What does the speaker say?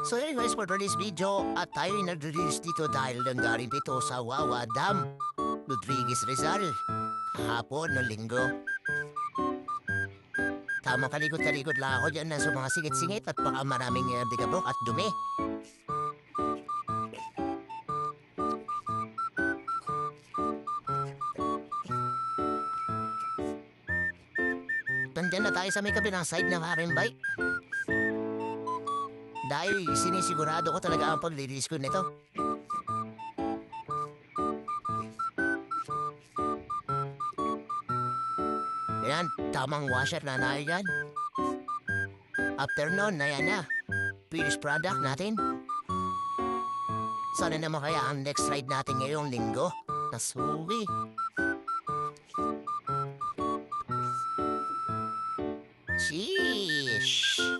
So anyways, for today's video, at tayo nag-release dito dahil nanggaling dito sa Wawa Dam, Rodriguez Rizal. Hapon no linggo. Tamang kalikot-kalikot lang ako dyan na sa mga singit-singit at baka maraming digabok at dumi. Nandyan na tayo sa may kabilang side ng Harimbay. Dahil sinisigurado ko talaga ang pag-release ko nito. Yan, tamang washer na na yan. After nun, na yan na. Finished product natin. Sana naman kaya ang next ride natin ngayong linggo. Nasuwi. Sheesh.